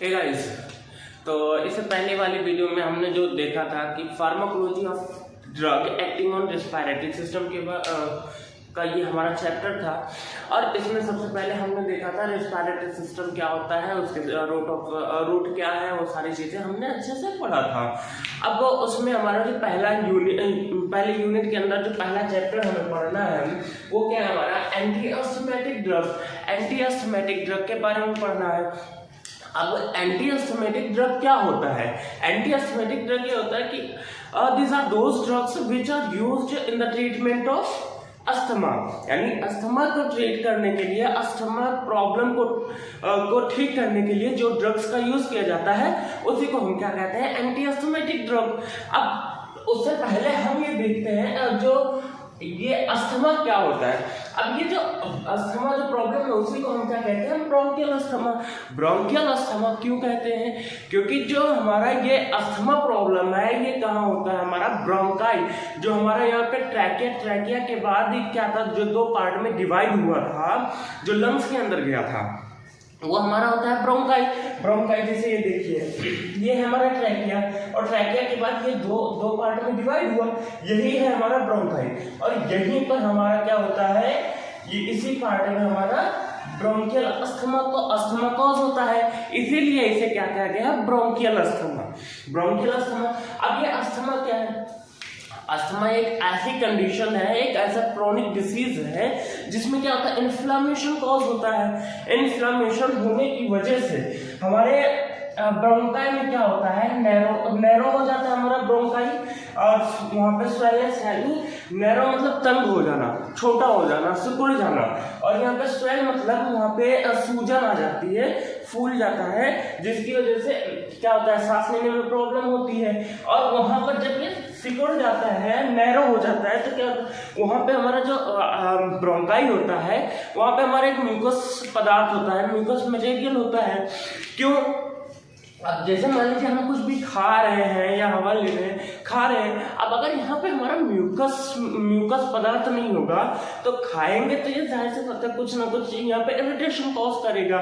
Hey guys, तो इससे पहले वाली वीडियो में हमने जो देखा था कि pharmacology of drug acting on respiratory system के का ये हमारा चैप्टर था। और इसमें सबसे पहले हमने देखा था रेस्पिरेटरी सिस्टम क्या होता है, उसके रूट क्या है, वो सारी चीज़ें हमने अच्छे से पढ़ा था। अब उसमें हमारा जो पहले यूनिट के अंदर जो पहला चैप्टर हमें पढ़ना है वो क्या है, हमारा एंटी अस्थमेटिक ड्रग के बारे में पढ़ना है। अब एंटी अस्थमेटिक ड्रग क्या होता है? एंटी अस्थमेटिक ड्रग ये होता है कि these are those drugs which are used in the treatment of asthma, यानी अस्थमा को ट्रीट करने के लिए, अस्थमा प्रॉब्लम को ठीक करने के लिए जो ड्रग्स का यूज किया जाता है उसी को हम क्या कहते हैं, एंटी अस्थमेटिक ड्रग। अब उससे पहले हम ये देखते हैं जो ये अस्थमा क्या होता है। अब ये जो अस्थमा जो प्रॉब्लम है उसी को हम क्या कहते हैं, ब्रोंकियल अस्थमा। ब्रोंकियल अस्थमा क्यों कहते हैं? क्योंकि जो हमारा ये अस्थमा प्रॉब्लम है ये कहाँ होता है, हमारा ब्रोंकाई, जो हमारा यहाँ पे ट्रैकिया के बाद ही क्या था, जो दो पार्ट में डिवाइड हुआ था, जो लंग्स के अंदर गया था, वो हमारा होता है ब्रोंकाई। जैसे ये देखिए, ये है हमारा ट्रैकिया, और ट्रैकिया के बाद ये दो पार्ट में डिवाइड हुआ, यही है हमारा ब्रोंकाई। और यहीं पर हमारा क्या होता है, ये इसी पार्ट में हमारा ब्रोंकियल अस्थमा कॉज होता है, इसीलिए इसे क्या कहा गया, ब्रोंकियल अस्थमा। अब ये अस्थमा क्या है? अस्थमा एक ऐसी कंडीशन है, एक ऐसा क्रोनिक डिसीज है जिसमें क्या होता है, इन्फ्लामेशन कॉज होता है। इन्फ्लामेशन होने की वजह से हमारे ब्रोंकाई में क्या होता है, नैरो हो जाता है हमारा ब्रोंकाई, और वहाँ पे स्वेलनेस यानी नैरो मतलब तंग हो जाना, छोटा हो जाना, सिकुड़ जाना, और यहाँ पे स्वेल मतलब वहाँ पे सूजन आ जाती है, फूल जाता है, जिसकी वजह से क्या होता है, सांस लेने में प्रॉब्लम होती है। और वहाँ पर जब ये सिकुड़ जाता है, नैरो हो जाता है, तो क्या वहाँ पे हमारा जो ब्रोंकाई होता है वहाँ पे हमारा एक म्यूकस पदार्थ होता है, म्यूकस मटेरियल होता है। क्यों? अब जैसे मान लीजिए हम कुछ भी खा रहे हैं या हवा ले रहे हैं, खा रहे हैं, अब अगर यहाँ पे हमारा म्यूकस पदार्थ नहीं होगा तो खाएंगे तो ये जाहिर से पता कुछ ना कुछ यहाँ पे इरिटेशन कॉज करेगा।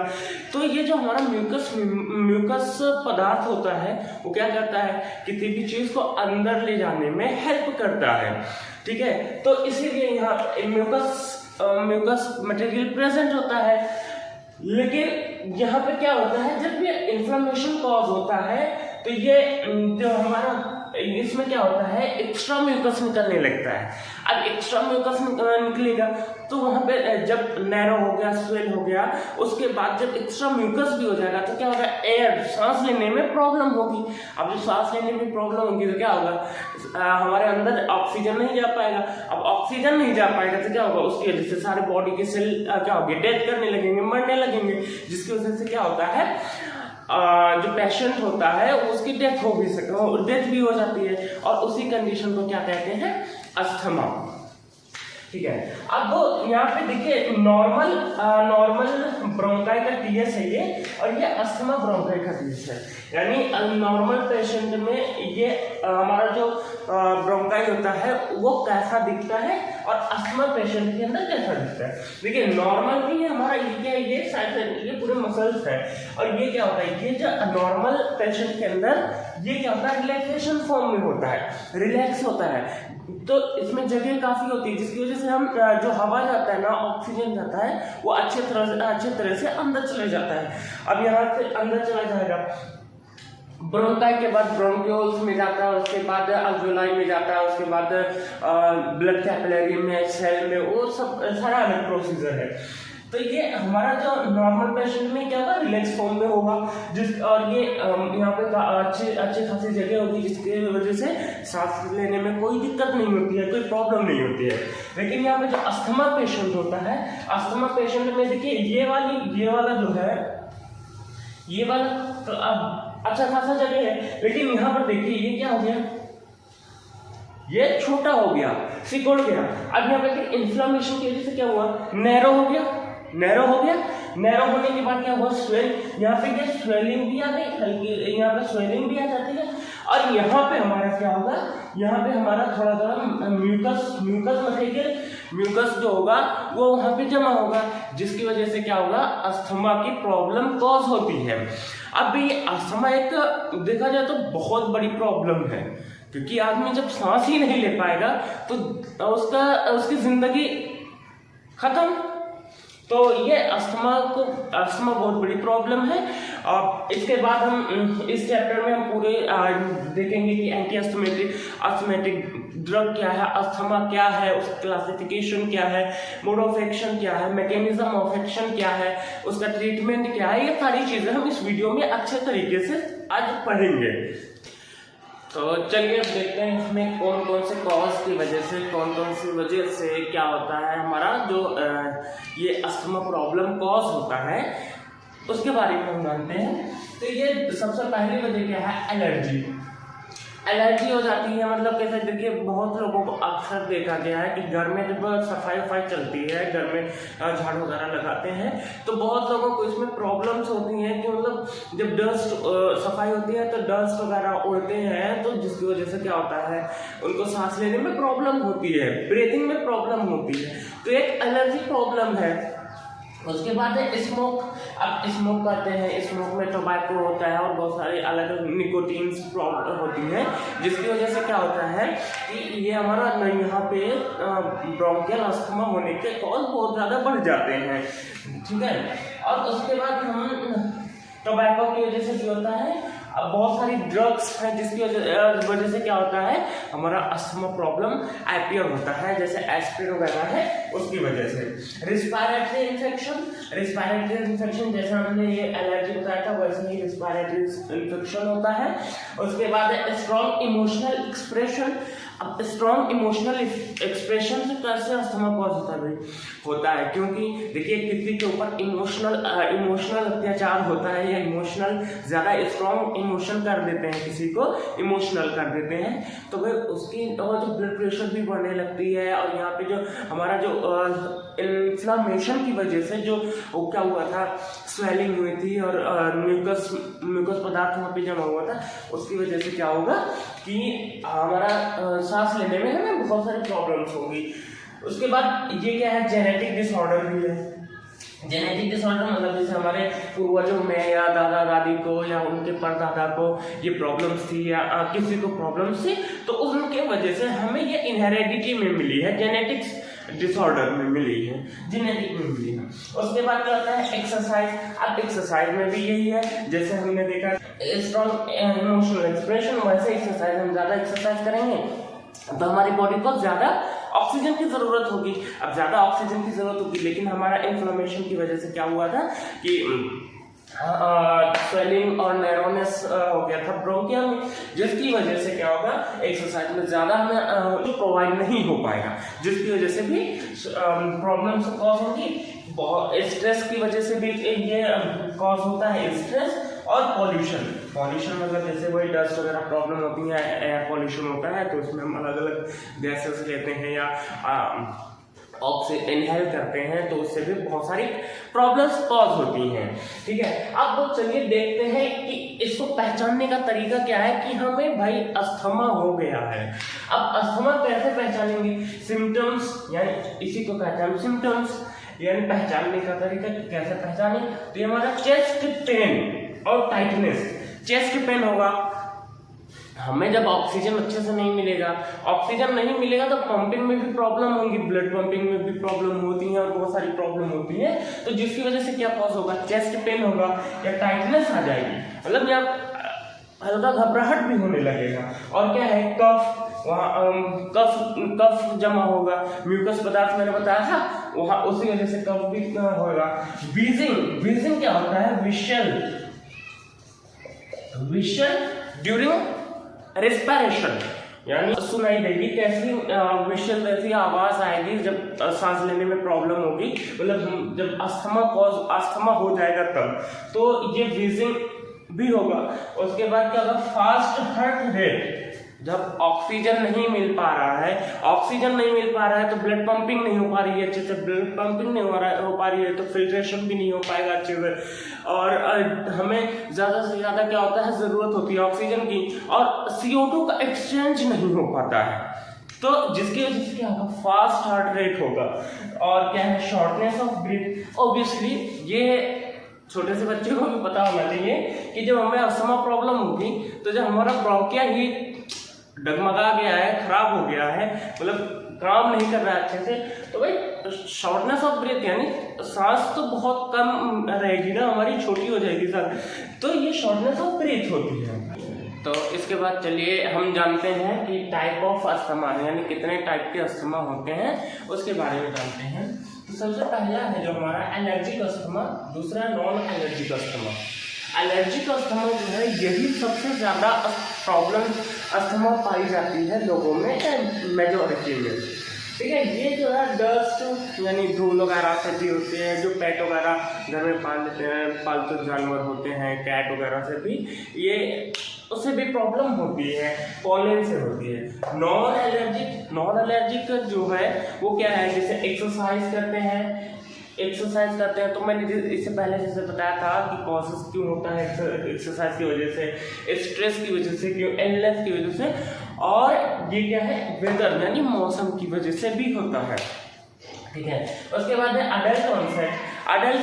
तो ये जो हमारा म्यूकस पदार्थ होता है वो क्या करता है, किसी भी चीज को अंदर ले जाने में हेल्प करता है, ठीक है। तो इसीलिए यहाँ म्यूकस मटेरियल प्रेजेंट होता है। लेकिन यहाँ पे क्या होता है, जब ये इन्फ्लेमेशन कॉज होता है तो ये जो हमारा इसमें क्या होता है, एक्स्ट्रा म्यूकस निकलने लगता है। अब एक्स्ट्रा म्यूकस निकलेगा तो वहाँ पे जब नैरो हो गया, स्वेल हो गया, उसके बाद जब एक्स्ट्रा म्यूकस भी हो जाएगा तो क्या होगा, एयर, सांस लेने में प्रॉब्लम होगी। अब जब सांस लेने में प्रॉब्लम होगी तो क्या होगा, हमारे अंदर ऑक्सीजन नहीं जा पाएगा। अब ऑक्सीजन नहीं जा पाएगा तो क्या होगा, उसकी वजह से सारे बॉडी के सेल क्या होंगे, डेथ करने लगेंगे, मरने लगेंगे, जिसकी वजह से क्या होता है, जो पेशेंट होता है उसकी डेथ भी हो जाती है, और उसी कंडीशन को क्या कहते हैं, अस्थमा, ठीक है। अब यहाँ पे देखिए नॉर्मल ब्रोंकाई का टीएस है ये, और ये अस्थमा ब्रोंकाई का टीएस है। यानी नॉर्मल पेशेंट में ये हमारा जो ब्रोंकाई होता है वो कैसा दिखता है, और अस्थमा पेशेंट के अंदर कैसा दिखता है। देखिए नॉर्मल में ये हमारा ये क्या है, ये साइड, ये पूरे मसल्स है, और ये क्या होता है, ये जो नॉर्मल पेशेंट के अंदर ये क्या होता है, रिलैक्सेशन फॉर्म में होता है, रिलैक्स होता है। तो इसमें जगह काफी होती है, जिसकी वजह से हम जो हवा जाता है ना, ऑक्सीजन जाता है, वो अच्छे तरह से अंदर चले जाता है। अब यहाँ से अंदर चला जाएगा, ब्रोंकाई के बाद ब्रोंक्यूल्स में जाता है, उसके बाद अल्वेओलाई में जाता है, उसके बाद ब्लड कैपिलरी में, सेल में, वो सब सारा अलग प्रोसीजर है। तो ये हमारा जो नॉर्मल पेशेंट में क्या होगा, रिलैक्स फॉर्म में होगा, और ये यहाँ पे अच्छी खासी जगह होगी, जिसकी वजह से सांस लेने में कोई दिक्कत नहीं होती है, कोई प्रॉब्लम नहीं होती है। लेकिन यहाँ पे जो अस्थमा पेशेंट होता है, अस्थमा पेशेंट में देखिए ये वाला जो है, ये वाला तो अब अच्छा खासा जगह है, लेकिन यहाँ पर देखिए ये क्या हो गया, ये छोटा हो गया, सिकुड़ गया। अब यहाँ पे इन्फ्लेमेशन की वजह से क्या हुआ, नैरो हो गया। नैरो होने के बाद क्या हुआ, स्वेल, यहाँ पे क्या स्वेलिंग भी आ गई हल्की, यहाँ पे स्वेलिंग भी आ जाती है, और यहाँ पे हमारा क्या होगा, यहाँ पे हमारा थोड़ा म्यूकस मटेरियल, म्यूकस जो होगा वो वहाँ पे जमा होगा, जिसकी वजह से क्या होगा, अस्थमा की प्रॉब्लम कॉज होती है। अब ये अस्थमा एक देखा जाए तो बहुत बड़ी प्रॉब्लम है, क्योंकि आदमी जब सांस ही नहीं ले पाएगा तो उसकी जिंदगी खत्म। तो ये अस्थमा बहुत बड़ी प्रॉब्लम है। और इसके बाद हम इस चैप्टर में हम पूरे देखेंगे कि एंटी अस्थमेटिक ड्रग क्या है, अस्थमा क्या है, उसका क्लासिफिकेशन क्या है, मोड ऑफ एक्शन क्या है, मैकेनिज्म ऑफ एक्शन क्या है, उसका ट्रीटमेंट क्या है, ये सारी चीजें हम इस वीडियो में अच्छे तरीके से आज पढ़ेंगे। तो चलिए अब देखते हैं इसमें कौन कौन से कॉज की वजह से, कौन कौन सी वजह से क्या होता है हमारा जो ये अस्थमा प्रॉब्लम कॉज होता है, उसके बारे में हम जानते हैं। तो ये सबसे पहली वजह क्या है, एलर्जी हो जाती है। मतलब कैसे, देखिए बहुत लोगों को अक्सर देखा गया है कि घर में जब सफाई चलती है, घर में झाड़ू वगैरह लगाते हैं, तो बहुत लोगों को इसमें प्रॉब्लम्स होती हैं कि मतलब जब डस्ट सफाई होती है तो डस्ट वगैरह उड़ते हैं, तो जिसकी वजह से क्या होता है उनको सांस लेने में प्रॉब्लम होती है, ब्रीथिंग में प्रॉब्लम होती है, तो एक एलर्जी प्रॉब्लम है। उसके बाद है स्मोक। अब स्मोक करते हैं, स्मोक में टोबैको होता है और बहुत सारी अलग अलग निकोटीन्स प्रॉब्लम होती है, जिसकी वजह से क्या होता है कि ये हमारा यहाँ पे ब्रोंकियल अस्थमा होने के कॉज बहुत ज़्यादा बढ़ जाते हैं, ठीक है। और उसके बाद हम टोबैको की वजह से भी होता है। अब बहुत सारी ड्रग्स हैं जिसकी वजह से क्या होता है हमारा अस्थमा प्रॉब्लम अपीयर होता है, जैसे एस्पिरिन वगैरह है उसकी वजह से। रिस्पायरेटरी इन्फेक्शन जैसे हमने ये एलर्जी बताया था, वैसे ही रिस्पायरेटरी इन्फेक्शन होता है। उसके बाद स्ट्रॉन्ग इमोशनल एक्सप्रेशन। अब स्ट्रॉन्ग इमोशनल एक्सप्रेशन से कैसे अस्थमा कॉज होता है, क्योंकि देखिए किसी के ऊपर इमोशनल अत्याचार होता है या इमोशनल ज़्यादा स्ट्रॉन्ग इमोशन कर देते हैं, किसी को इमोशनल कर देते हैं, तो वह उसकी जो ब्लड प्रेशर भी बढ़ने लगती है। और यहाँ पे जो हमारा जो इन्फ्लामेशन की वजह से जो क्या हुआ था, स्वेलिंग हुई थी और म्यूकस पदार्थ वहाँ पे जमा हुआ था, उसकी वजह से क्या होगा कि हमारा सांस लेने में हमें बहुत सारी प्रॉब्लम्स होगी। उसके बाद ये क्या है, जेनेटिक डिसऑर्डर भी है। जेनेटिक डिसऑर्डर मतलब जैसे हमारे पूर्वजों में या दादा दादी को या उनके परदादा को ये प्रॉब्लम्स थी या किसी को प्रॉब्लम्स थी, तो उनके वजह से हमें ये इनहेरिडिटी में मिली है, जेनेटिक्स डिसऑर्डर में मिली है, जेनेटिक में मिली है। उसके बाद क्या होता है, एक्सरसाइज। अब एक्सरसाइज में भी यही है, जैसे हमने देखा स्ट्रॉन्ग इमोशनल एक्सप्रेशन, वैसे एक्सरसाइज, हम ज़्यादा एक्सरसाइज करेंगे तो हमारी बॉडी को ज़्यादा ऑक्सीजन की ज़रूरत होगी। अब ज़्यादा ऑक्सीजन की ज़रूरत होगी, लेकिन हमारा इन्फ्लेमेशन की वजह से क्या हुआ था कि स्वेलिंग और नैरोनेस हो गया था ब्रोंकियल में, जिसकी वजह से क्या होगा, एक्सरसाइज में ज़्यादा हमें प्रोवाइड नहीं हो पाएगा, जिसकी वजह से भी प्रॉब्लम्स कॉज होगी। बहुत स्ट्रेस की वजह से भी ये कॉज होता है, स्ट्रेस और पॉल्यूशन मतलब जैसे वही डस्ट वगैरह प्रॉब्लम होती है, एयर पॉल्यूशन होता है, तो उसमें हम अलग अलग गैसेस लेते हैं या ऑक्सीजन इनहेल करते हैं, तो उससे भी बहुत सारी प्रॉब्लम्स कॉज होती हैं, ठीक है। अब चलिए देखते हैं कि इसको पहचानने का तरीका क्या है कि हमें भाई अस्थमा हो गया है। अब अस्थमा कैसे पहचानेंगे, सिम्टम्स, यानी इसी को कहते हैं सिम्टम्स, यानी पहचानने का तरीका कैसे पहचाने, तो ये हमारा चेस्ट पेन और टाइटनेस। चेस्ट पेन होगा, हमें जब ऑक्सीजन अच्छे से नहीं मिलेगा, ऑक्सीजन नहीं मिलेगा तो पंपिंग में भी प्रॉब्लम होगी, ब्लड पंपिंग में भी प्रॉब्लम होती है और बहुत सारी प्रॉब्लम होती है, तो जिसकी वजह से क्या कॉज होगा, चेस्ट पेन होगा या टाइटनेस आ जाएगी, मतलब यहाँ हल्का घबराहट भी होने लगेगा। और क्या है, कफ, वहाँ कफ जमा होगा, म्यूकस पदार्थ मैंने बताया था वहाँ, उसी वजह से कफ भी होगा। वीजिंग क्या होता है, विशल ड्यूरिंग रिस्पायरेशन, यानी सुनाई देगी कैसी विशल ऐसी आवाज आएगी जब सांस लेने में प्रॉब्लम होगी, मतलब जब अस्थमा हो जाएगा तब, तो ये व्हीजिंग भी होगा। उसके बाद क्या होगा, फास्ट हार्ट रेट, जब ऑक्सीजन नहीं मिल पा रहा है तो ब्लड पंपिंग नहीं हो पा रही है अच्छे से, ब्लड पंपिंग नहीं हो पा रही है तो फिल्ट्रेशन भी नहीं हो पाएगा अच्छे से, और हमें ज़्यादा से ज़्यादा क्या होता है, ज़रूरत होती है ऑक्सीजन की, और CO2 का एक्सचेंज नहीं हो पाता है, तो जिसकी वजह से क्या होगा, फास्ट हार्ट रेट होगा। और क्या है, शॉर्टनेस ऑफ ब्रीथ। ऑब्वियसली ये छोटे से बच्चे को भी पता होना चाहिए कि जब हमें अस्थमा प्रॉब्लम होगी तो जब हमारा ब्रोंकिया ही डगमगा गया है, खराब हो गया है, मतलब काम नहीं कर रहा है अच्छे से, तो भाई शॉर्टनेस ऑफ ब्रेथ यानी सांस तो बहुत कम रहेगी ना, हमारी छोटी हो जाएगी सांस, तो ये शॉर्टनेस ऑफ ब्रेथ होती है। तो इसके बाद चलिए हम जानते हैं कि टाइप ऑफ अस्थमा यानी कितने टाइप के अस्थमा होते हैं उसके बारे में जानते हैं। तो सबसे पहला है जो हमारा एलर्जिक अस्थमा, दूसरा non allergic asthma. Allergic asthma जो है यही सबसे ज़्यादा प्रॉब्लम अस्थमा पाई जाती है लोगों में, मेजॉरिटी में, ठीक है। ये जो है डस्ट यानी धूल वगैरह से भी होते हैं, जो पेट वगैरह घर में पाल लेते हैं, पालतू जानवर होते हैं, कैट वगैरह से भी ये उससे भी प्रॉब्लम होती है, पॉलन से होती है। नॉन एलर्जिक जो है वो क्या है, जैसे एक्सरसाइज करते हैं तो मैंने इससे पहले जैसे बताया था कि कॉजेस क्यों होता है एक्सरसाइज की वजह से, स्ट्रेस की वजह से, क्यों इलनेस की वजह से, और ये क्या है वेदर यानी मौसम की वजह से भी होता है, ठीक है। उसके बाद है अडल्ट ऑनसेट। अडल्ट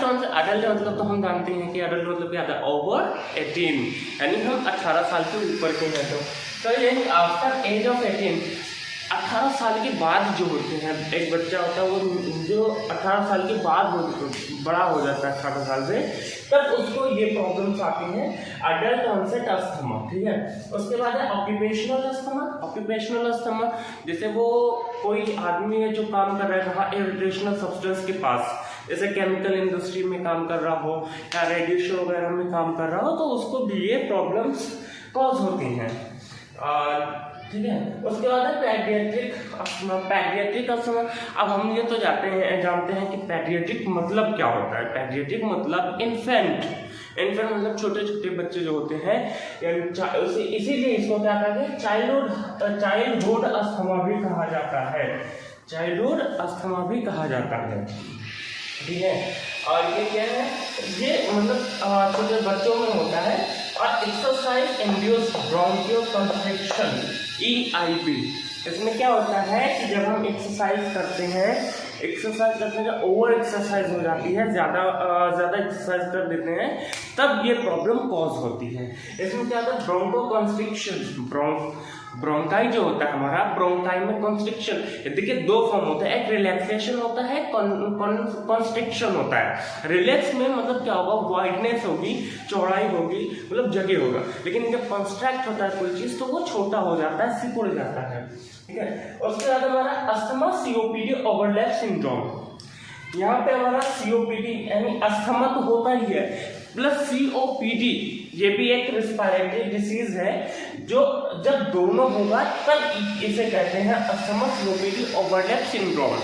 मतलब तो हम जानते हैं कि अडल्ट मतलब क्या आता है, ओवर 18 यानी हम 18 साल के ऊपर के हैं, तो यानी आफ्टर एज ऑफ 18 18 साल के बाद जो होते हैं, एक बच्चा होता है वो जो 18 साल के बाद बड़ा हो जाता है 18 साल से, तब उसको ये प्रॉब्लम्स आती हैं, अडल्ट ऑनसेट अस्थमा, ठीक है। उसके बाद है ऑक्यूपेशनल अस्थमा, जैसे वो कोई आदमी है जो काम कर रहा है कहाँ, इरिटेशनल सब्सटेंस के पास, जैसे केमिकल इंडस्ट्री में काम कर रहा हो या रेडिएशन वगैरह में काम कर रहा हो, तो उसको भी ये प्रॉब्लम्स कॉज होती हैं, ठीक है। उसके बाद है पैडियाट्रिक अस्थमा। अब हम ये तो जानते हैं कि पैडियाट्रिक मतलब क्या होता है। पैडियाट्रिक मतलब इन्फेंट मतलब छोटे छोटे बच्चे जो होते हैं, इसीलिए इसको क्या कहते हैं, चाइल्डहुड अस्थमा भी कहा जाता है, चाइल्डहुड अस्थमा भी कहा जाता है, ठीक है। और ये क्या है, ये मतलब छोटे बच्चों में होता है, और एक्सरसाइज इंड्यूस्ड ब्रोंकियोकंस्ट्रिक्शन EIB, इसमें क्या होता है कि जब हम एक्सरसाइज करते हैं ओवर एक्सरसाइज हो जाती है, ज़्यादा एक्सरसाइज कर देते हैं, तब ये प्रॉब्लम कॉज होती है। इसमें क्या होता है, ब्रोंकोकंस्ट्रिक्शन, ब्रोंकाई जो होता है हमारा, ब्रोंकाई में कंस्ट्रिक्शन, देखिए दो फॉर्म होता है, एक रिलैक्सेशन होता है, कंस्ट्रिक्शन होता है। रिलैक्स में मतलब क्या होगा, वाइडनेस होगी, चौड़ाई होगी, मतलब जगह होगा, लेकिन जब कंस्ट्रक्ट होता है कोई चीज तो वो छोटा हो जाता है, सिकुड़ जाता है, ठीक है। उसके बाद हमारा अस्थमा COPD ओवरलैप सिंड्रोम, यहाँ पे हमारा COPD यानी अस्थमा तो होता ही है, प्लस COPD ये भी एक रिस्पायरेटरी डिसीज है, जो जब दोनों होगा तब इसे कहते हैं अस्थमा COPD ओवरलैप सिंड्रोम।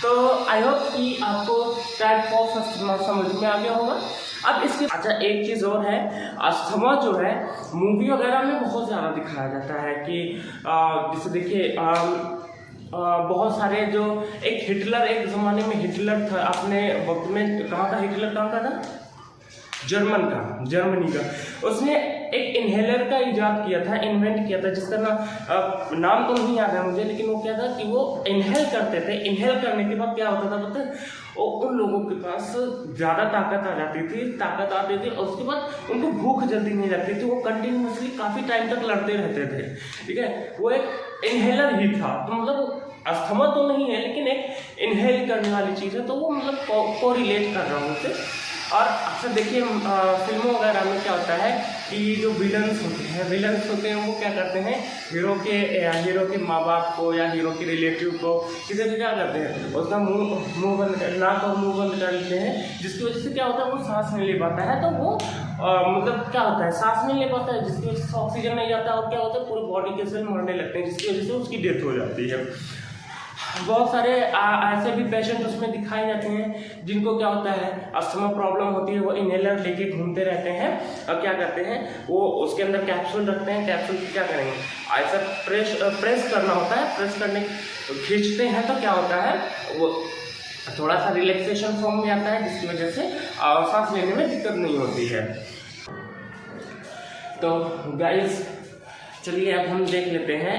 तो आई होप कि आपको टाइप ऑफ अस्थमा समझ में आ गया होगा। अब इसके अच्छा एक चीज़ और है, अस्थमा जो है मूवी वगैरह में बहुत ज़्यादा दिखाया जाता है कि जैसे देखिए बहुत सारे जो एक ज़माने में हिटलर था, अपने वक्त में कहाँ का हिटलर कहाँ का था, जर्मनी का, उसने एक इनहेलर का इजाद किया था, इन्वेंट किया था, जिसका नाम तो नहीं याद है मुझे, लेकिन वो क्या था कि वो इनहेल करते थे। इनहेल करने के बाद क्या होता था पता है, उन लोगों के पास ज़्यादा ताकत आती थी, और उसके बाद उनको भूख जल्दी नहीं लगती थी, वो कंटिन्यूसली काफ़ी टाइम तक लड़ते रहते थे, ठीक है। वो एक इनहेलर ही था, तो मतलब अस्थमा तो नहीं है लेकिन एक इनहेल करने वाली चीज़ है, तो वो मतलब कोरिलेट कर रहा हूँ उसे। और अक्सर देखिए फिल्मों वगैरह में क्या होता है कि जो विलन्स होते हैं वो क्या करते हैं, हीरो के माँ बाप को या हीरो के रिलेटिव को किसी को क्या करते हैं, उसका नाक और मुंह बंद कर लेते हैं, जिसकी वजह से क्या होता है वो सांस नहीं ले पाता है, तो वो मतलब क्या होता है, सांस नहीं ले पाता है, जिसकी वजह से ऑक्सीजन नहीं जाता, और क्या होता है पूरे बॉडी के सेल मरने लगते हैं, जिसकी वजह से उसकी डेथ हो जाती है। बहुत सारे ऐसे भी पेशेंट उसमें दिखाए जाते हैं जिनको क्या होता है, अस्थमा प्रॉब्लम होती है, वो इनहेलर लेके घूमते रहते हैं, और क्या करते हैं वो उसके अंदर कैप्सूल रखते हैं, कैप्सूल क्या करेंगे, ऐसा प्रेस करना होता है, प्रेस करने खींचते हैं तो क्या होता है वो थोड़ा सा रिलैक्सेशन फॉर्म में आता है, जिसकी वजह से सांस लेने में दिक्कत नहीं होती है। तो गाइस चलिए अब हम देख लेते हैं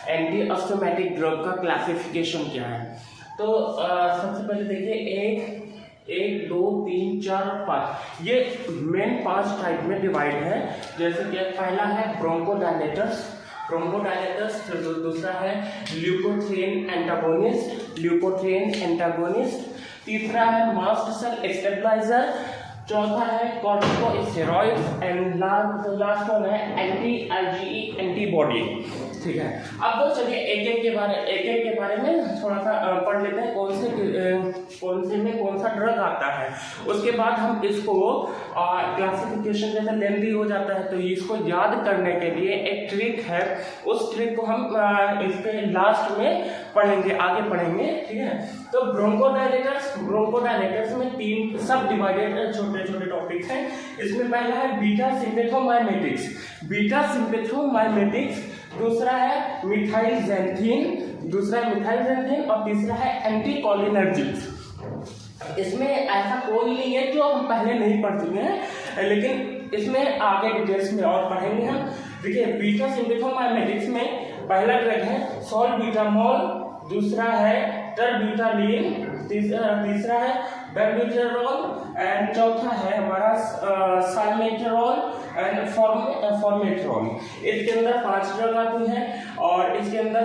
एंटी अस्थमेटिक ड्रग का क्लासिफिकेशन क्या है। तो सबसे पहले देखिए 1 2 3 4 और 5, ये मेन 5 टाइप में डिवाइड है। जैसे कि पहला है ब्रोंकोडायलेटर्स, दूसरा है ल्यूकोट्रिन एंटागोनिस्ट, तीसरा है मास्ट सेल स्टेबलाइजर, चौथा है कॉर्टिकोस्टेरॉइड्स एंड लास्ट वन है एंटी IgE एंटीबॉडी। ठीक है, अब तो चलिए एक एक के बारे में थोड़ा सा पढ़ लेते हैं, कौन से में कौन सा ड्रग आता है। उसके बाद हम इसको क्लासिफिकेशन जैसे लेंथी हो जाता है तो इसको याद करने के लिए एक ट्रिक है, उस ट्रिक को हम इसके लास्ट में पढ़ेंगे, आगे पढ़ेंगे। ठीक है, तो ब्रोंकोडायलेटर्स में 3 सब डिवाइडेड छोटे छोटे टॉपिक्स हैं। इसमें पहला है बीटा सिम्पेथोमाइमेटिक्स, दूसरा है मिथाइल ज़ैंथीन और तीसरा है एंटीकोलिनर्जिक्स। इसमें ऐसा कोई नहीं है जो हम पहले नहीं पढ़ चुके हैं, लेकिन इसमें आगे डिटेल्स में और पढ़ेंगे हम। देखिए, बीटा सिम्पेथोमाइमेटिक्स में पहला ड्रग है सॉल्ब्यूटामॉल, दूसरा है टर्बिटालिन, तीसरा है बेंब्यूटेरॉल एंड चौथा है हमारा साल्मेटेरॉल एंड फॉर्मेट्रॉल। इसके अंदर 5 ड्रग आती हैं और इसके अंदर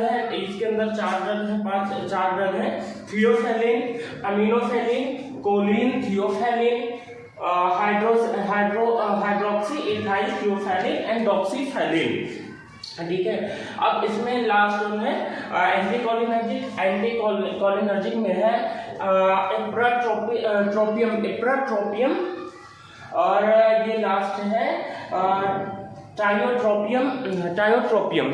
4 ड्रग हैं थियोफेलिन, अमीनोफेलिन, कोलिन, थियोफेलिन, हाइड्रोक्सी इथाइल थियोफेलिन एंड डॉक्सीफेलिन। ठीक है, अब इसमें लास्ट वन है एंटीकोलिनर्जिक में है इप्राट्रोपियम और ये लास्ट है टायोट्रोपियम।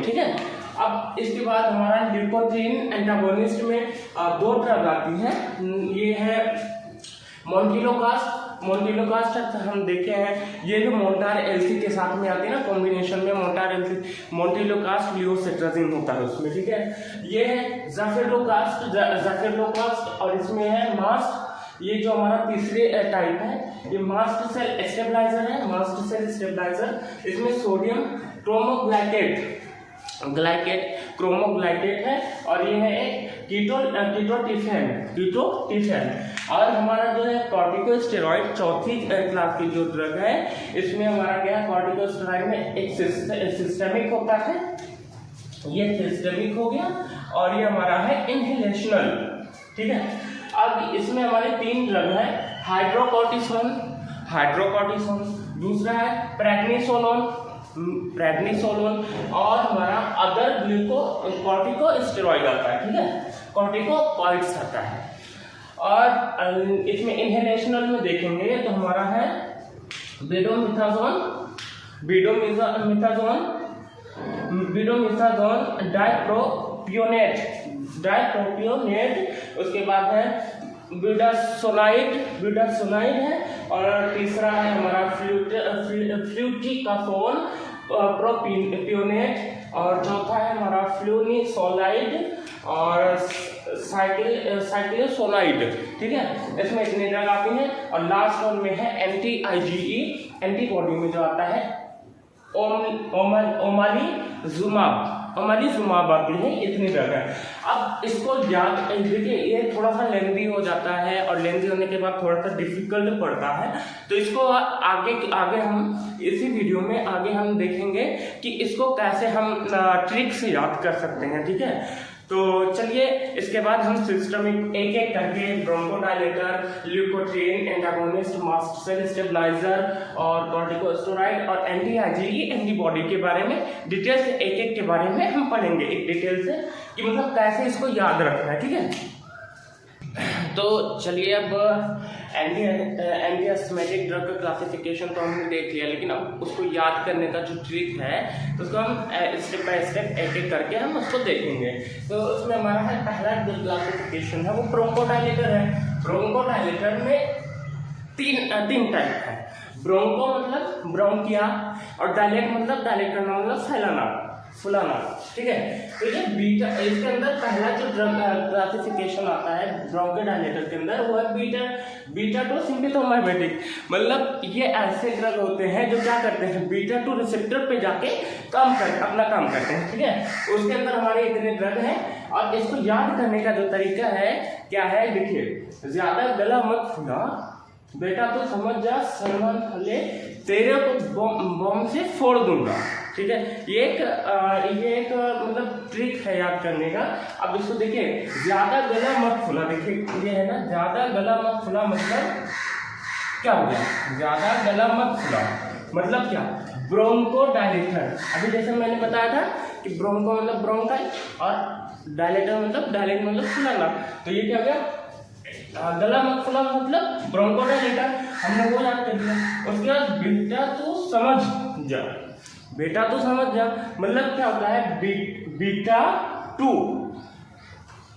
ठीक है, अब इसके बाद हमारा ल्यूकोट्रिन एंटागोनिस्ट में 2 ड्रग आती हैं। ये है मोन्टिलोकास्ट हम देखे हैं, ये जो मोन्टार एलसी के साथ में आती है ना, कॉम्बिनेशन में मोन्टिलोकास्ट लियोसेट्राजिन होता है उसमें। ठीक है, ये है ज़ाफिरोकास्ट और इसमें है मास्ट। ये जो हमारा तीसरे टाइप है ये मास्ट सेल स्टेबलाइजर, इसमें सोडियम क्रोमोग्लाइकेट है और ये है एक कीटोटिफेन। और हमारा जो है कॉर्टिकोस्टेरॉइड चौथी क्लास की जो ड्रग है, इसमें हमारा क्या है, कॉर्टिकोस्टेरॉइड में एक सिस्टेमिक होता है, ये सिस्टेमिक हो गया और ये हमारा है इनहेलेशनल। ठीक है, अब इसमें हमारे 3 ड्रग है हाइड्रोकॉर्टिसोन, दूसरा है प्रेडनिसोलोन और हमारा अदर कॉर्टिकोस्टेरॉइड आता है। ठीक है, कॉर्टिकोकॉइड्स आता है। और इसमें इनहेलेशनल में देखेंगे तो हमारा है बेडोमिथाजोन डाइप्रोपियोनेट, उसके बाद है ब्यूटासोलाइड है और तीसरा है हमारा फ्लूटिकाफोन प्रोपियोनेट और चौथा है हमारा फ्लूनिसोलाइड और साइक्लोसोलाइड। ठीक है, इसमें इतनी ड्रग आती हैं और लास्ट वन में है एंटी IgE एंटीबॉडी में जो आता है ओमालीजुमाब आती है, इतनी ड्रग है। अब इसको याद देखिए, ये थोड़ा सा लेंदी हो जाता है और लेंदी होने के बाद थोड़ा सा डिफिकल्ट पड़ता है, तो इसको आगे हम इसी वीडियो में आगे हम देखेंगे कि इसको कैसे हम ट्रिक से याद कर सकते हैं। ठीक है, तो चलिए इसके बाद हम सिस्टमिक एक एक करके bronchodilator, leukotriene antagonist, mast cell stabiliser और कॉर्टिकोस्टेरॉइड और एंटी IgE एंटीबॉडी के बारे में डिटेल से एक के बारे में हम पढ़ेंगे, एक डिटेल से कि मतलब कैसे इसको याद रखना है। ठीक है, तो चलिए अब एंटीएस्थमेटिक ड्रग का क्लासिफिकेशन तो हमने देख लिया, लेकिन अब उसको याद करने का जो ट्रिक है तो उसको हम स्टेप बाय स्टेप एक एक करके हम उसको देखेंगे। तो उसमें हमारा है पहला जो क्लासिफिकेशन है वो ब्रोंकोडायलेटर है। ब्रोंकोडायलेटर में तीन टाइप है। ब्रोंको मतलब ब्रोंकिया और डायलेट मतलब डायलेट करना मतलब फैलाना। फुलाना, ठीक है। तो ये बीटा, इसके अंदर पहला जो ड्रग क्लासिफिकेशन आता है ब्रोंकोडायलेटर के अंदर वो है बीटा टू सिम्पैथोमाइमेटिक। मतलब ये ऐसे ड्रग होते हैं जो क्या करते हैं, बीटा टू रिसेप्टर पे जाके अपना काम करते हैं, ठीक है। उसके अंदर हमारे इतने ड्रग हैं और इसको याद करने का जो तरीका है क्या है, देखिए, ज्यादा गला मत फुला बेटा तो समझ जा, सलमान फले तेरे को बॉम्ब से फोड़ दूंगा, ठीक है। ये एक मतलब ट्रिक है याद करने का। अब इसको देखिए, ज्यादा गला मत खुला, देखिए ये है ना, ज्यादा गला मत खुला मतलब क्या हो गया, ज्यादा गला मत खुला मतलब क्या, ब्रोंकोडायलेटर। अभी जैसे मैंने बताया था कि ब्रोंको मतलब ब्रोंकाई और डायलेटर मतलब फुलाना, तो ये क्या हो गया, गला मत खुला मतलब ब्रोंकोडायलेटर, हमने वो याद कर लिया। उसके बाद बेटा तो समझ जा, बेटा तो समझ जा मतलब क्या होता है, बीटा टू,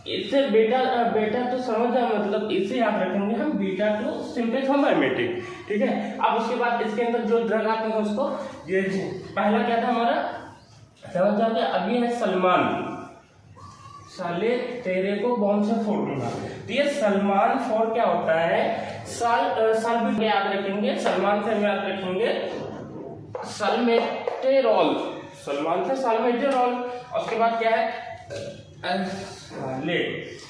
इससे बेटा तो समझ जा मतलब इसे याद रखेंगे हम, बीटा टू सिम्पैथोमाइमेटिक, ठीक है। अब उसके बाद इसके अंदर जो ड्रग आते हैं उसको, ये पहला क्या था हमारा, समझ जाओगे, अभी है सलमान, साले तेरे को बॉम्ब से फोड़ दूंगा। तो ये सलमान फोड़ क्या होता है, साल भी याद रखेंगे, सलमान से याद रखेंगे सल्मेटेरॉल, सलमान से सल्मेटेरॉल। उसके बाद क्या है, ले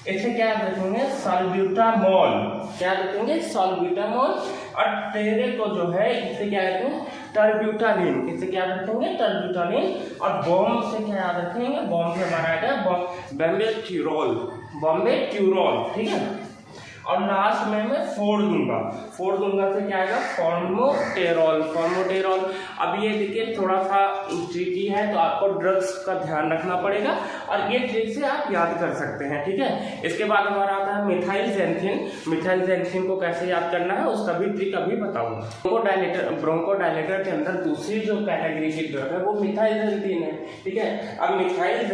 इसे क्या याद रखेंगे, साल्ब्यूटामॉल, क्या रखेंगे, साल्ब्यूटामॉल। और तेरे को जो है इसे क्या रखेंगे, टर्ब्यूटालिन, इसे क्या रखेंगे, टर्ब्यूटालिन। और बॉम्ब से क्या याद रखेंगे, बॉम्ब से हमारा आएगा बॉम्बे ट्यूरॉल, ठीक है। और लास्ट में मैं फोड़ दूंगा से क्या आएगा, फॉर्मोटेरॉल। अब ये देखिए थोड़ा सा ट्रिकी है, तो आपको ड्रग्स का ध्यान रखना पड़ेगा और ये ट्रिक से आप याद कर सकते हैं, ठीक है। इसके बाद हमारा आता है मिथाइल ज़ैंथिन को कैसे याद करना है उसका भी ट्रिक अभी बताऊंगा। ब्रोंकोडायलेटर के अंदर दूसरी जो कैटेगरी की ड्रग है वो मिथाइल ज़ैंथिन है, ठीक है। अब मिथाइल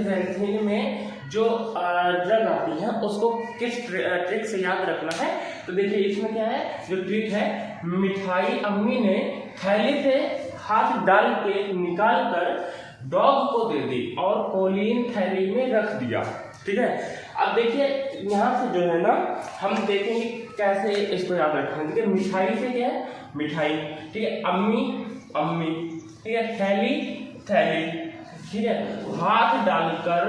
ज़ैंथिन में जो ड्रग आती है उसको किस ट्रिक से याद रखना है, तो देखिए इसमें क्या है, जो ट्रिक है, मिठाई अम्मी ने थैली से हाथ डाल के निकाल कर डॉग को दे दी और कोलीन थैली में रख दिया, ठीक है। अब देखिए यहाँ से जो है ना, हम देखेंगे कैसे इसको याद रखें। देखिए मिठाई से क्या है, मिठाई, ठीक है, अम्मी, ठीक है, थैली, ठीक है, हाथ डालकर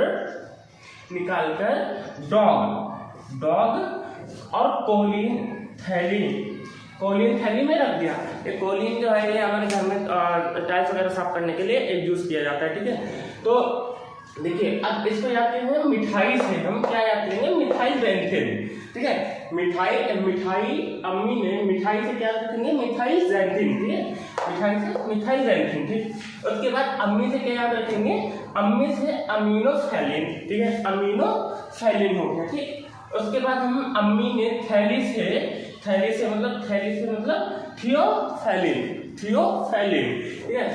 निकालकर डॉग और कोलीन थैली में रख दिया। ये कोलीन जो है ये हमारे घर में टाइल्स वगैरह साफ करने के लिए यूज किया जाता है, ठीक है। तो देखिए अब इसको याद करेंगे मिठाई से, हम क्या याद करेंगे, मिथाइल ज़ैंथिन, ठीक है। मिठाई अम्मी ने, मिठाई से क्या रखेंगे, मिथाइल ज़ैंथिन, ठीक है, मिठाई से मिथाइल ज़ैंथिन, ठीक। उसके बाद अम्मी से क्या याद रखेंगे, अम्मी से अमीनोफैलिन, ठीक है, अमीनोफैलिन हो गया, ठीक। उसके बाद हम अम्मी ने थैली से मतलब थियोफैलिन, ठीक है।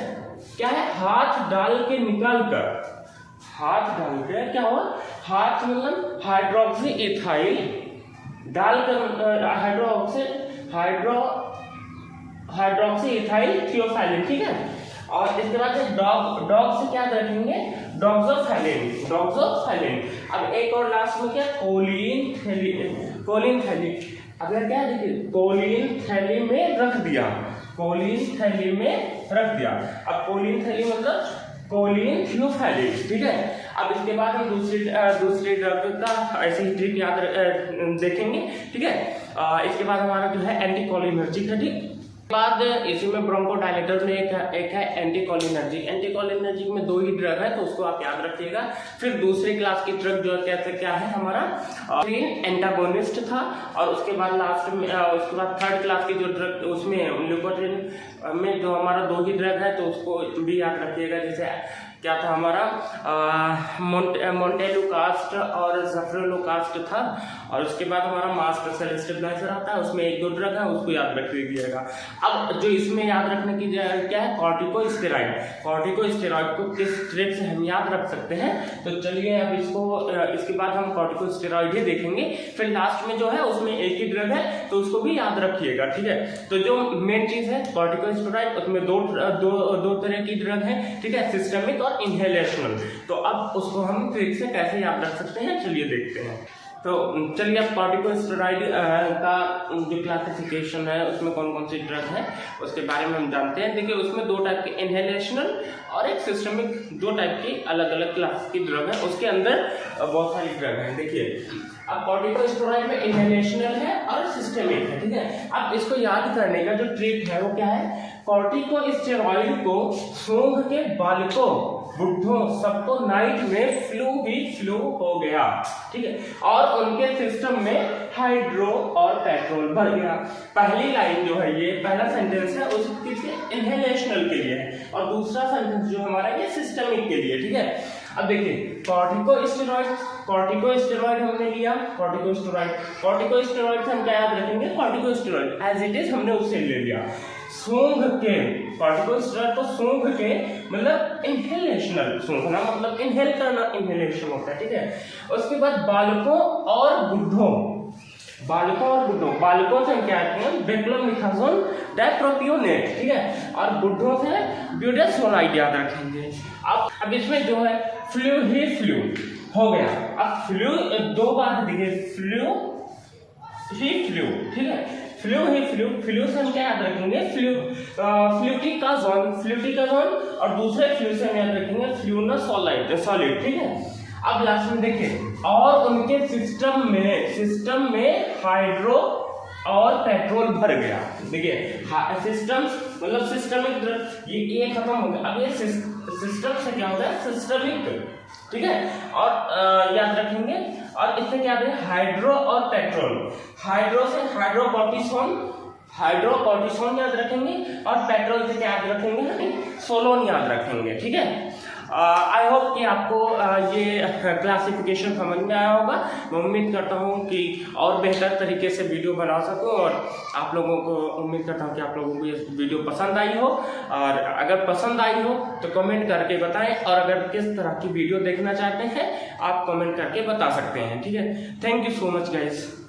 क्या है, हाथ डाल के क्या हुआ, हाथ मतलब हाइड्रोक्सी इथाइल डालकर हाइड्रोक्सी इथाइल थियोफैलिन, ठीक है। और इसके बाद डॉग से क्या रखेंगे, डॉक्सोफैलिन। अब एक और लास्ट में क्या, कोलीन थैली। अगर क्या देखिए, कोलीन थैली में रख दिया। अब कोलीन थैली मतलब कोलीन थियोफैलिन, ठीक है। अब इसके बाद हम दूसरी ड्रग का ऐसे ही ट्रिक याद देखेंगे, ठीक है। इसके बाद हमारा जो है एंटीकोलिनर्जिक है, ठीक। बाद इसी में ब्रोंकोडायलेटर में एक है एंटीकोलिनर्जिक में 2 ही ड्रग है, तो उसको आप याद रखिएगा। फिर दूसरी क्लास की ड्रग जो क्या है हमारा एंटागोनिस्ट था, और उसके बाद लास्ट में उसके बाद थर्ड क्लास की जो ड्रग, उसमें ल्यूकोट्रिन में जो हमारा 2 ही ड्रग है, तो उसको भी याद रखिएगा। जैसे क्या था हमारा मोंटेलुकास्ट और ज़फ्रेलुकास्ट था, और उसके बाद हमारा मास्टर सेल स्टेबलाइजर आता है, उसमें 1-2 ड्रग है, उसको याद रख लीजिएगा। अब जो इसमें याद रखने की क्या है, कॉर्टिकोस्टेरॉइड को किस ट्रिक से हम याद रख सकते हैं, तो चलिए अब इसके बाद हम कॉर्टिकोस्टेरॉइड ही देखेंगे। फिर लास्ट में जो है उसमें एक ही ड्रग है तो उसको भी याद रखिएगा, ठीक है। तो जो मेन चीज है कॉर्टिकोस्टेरॉइड, उसमें दो तरह की ड्रग है, ठीक है, सिस्टमिक और इनहेलेशनल। तो अब उसको हम ट्रिक से कैसे याद रख सकते हैं, चलिए देखते हैं। तो चलिए अब कॉर्टिकोस्टेरॉइड का जो क्लासिफिकेशन है उसमें कौन कौन सी ड्रग है उसके बारे में हम जानते हैं। देखिए उसमें दो टाइप के इनहेलेशनल और एक सिस्टमिक, दो टाइप की अलग अलग क्लास की ड्रग है, उसके अंदर बहुत सारी ड्रग है। देखिए अब कॉर्टिकोस्टेरॉइड में इनहेलेशनल है और सिस्टमिक है, ठीक है। अब इसको याद करने का जो ट्रिक है वो क्या है, कॉर्टिकोस्टेरॉइड को सूंघ के बालकों, बुढ़ों, सबको नाइट में फ्लू हो गया, ठीक है, और उनके सिस्टम में हाइड्रो और पेट्रोल भर गया। पहली लाइन जो है, ये पहला सेंटेंस है उस किसके, इनहेलेशनल के लिए है, और दूसरा सेंटेंस जो हमारा ये सिस्टमिक के लिए, ठीक है। अब देखिए कॉर्टिकोस्टेरॉइड हमने लिया, कॉर्टिकोस्टेरॉइड से हम क्या याद रखेंगे, कॉर्टिकोस्टेरॉइड एज इट इज हमने उससे ले लिया। सूंघ के, कॉर्टिकोस्टेरॉइड को सूंघ के मतलब इनहेलेशनल, सूंघना मतलब इनहेल करना, इनहेलेशन होता है, ठीक है। उसके बाद बालकों और बुढ़ों, बालकों से हम क्या कहते हैं, बेक्लोमिथाजोन डाइप्रोपियोनेट, ठीक है, और बुढ़ों से ब्यूटासोलाइड याद रखेंगे। अब इसमें जो है फ्लू हो गया। अब फ्लू दो बार दिखे, फ्लू, ठीक है, फ्लू से हम क्या याद रखेंगे, फ्लूटिकाजोन, और दूसरे फ्लू से हम याद रखेंगे फ्लूनासोलिड, ठीक है। अब लास्ट में देखिए, और उनके सिस्टम में हाइड्रो और पेट्रोल भर गया। देखिए सिस्टम्स मतलब सिस्टमिक ड्रग, ये खत्म हो गया। अब ये सिस्टम से क्या होता है, सिस्टमिक, ठीक है, और याद रखेंगे। और इससे क्या है, हाइड्रो और पेट्रोल, हाइड्रो से हाइड्रोकॉर्टिसोन याद रखेंगे, और पेट्रोल से क्या याद रखेंगे, सोलोन याद रखेंगे, ठीक है। आई होप कि आपको ये क्लासिफिकेशन समझ में आया होगा। मैं उम्मीद करता हूँ कि और बेहतर तरीके से वीडियो बना सकूँ, और आप लोगों को उम्मीद करता हूँ कि आप लोगों को ये वीडियो पसंद आई हो, और अगर पसंद आई हो तो कमेंट करके बताएं, और अगर किस तरह की वीडियो देखना चाहते हैं आप कमेंट करके बता सकते हैं, ठीक है। Thank you so much guys.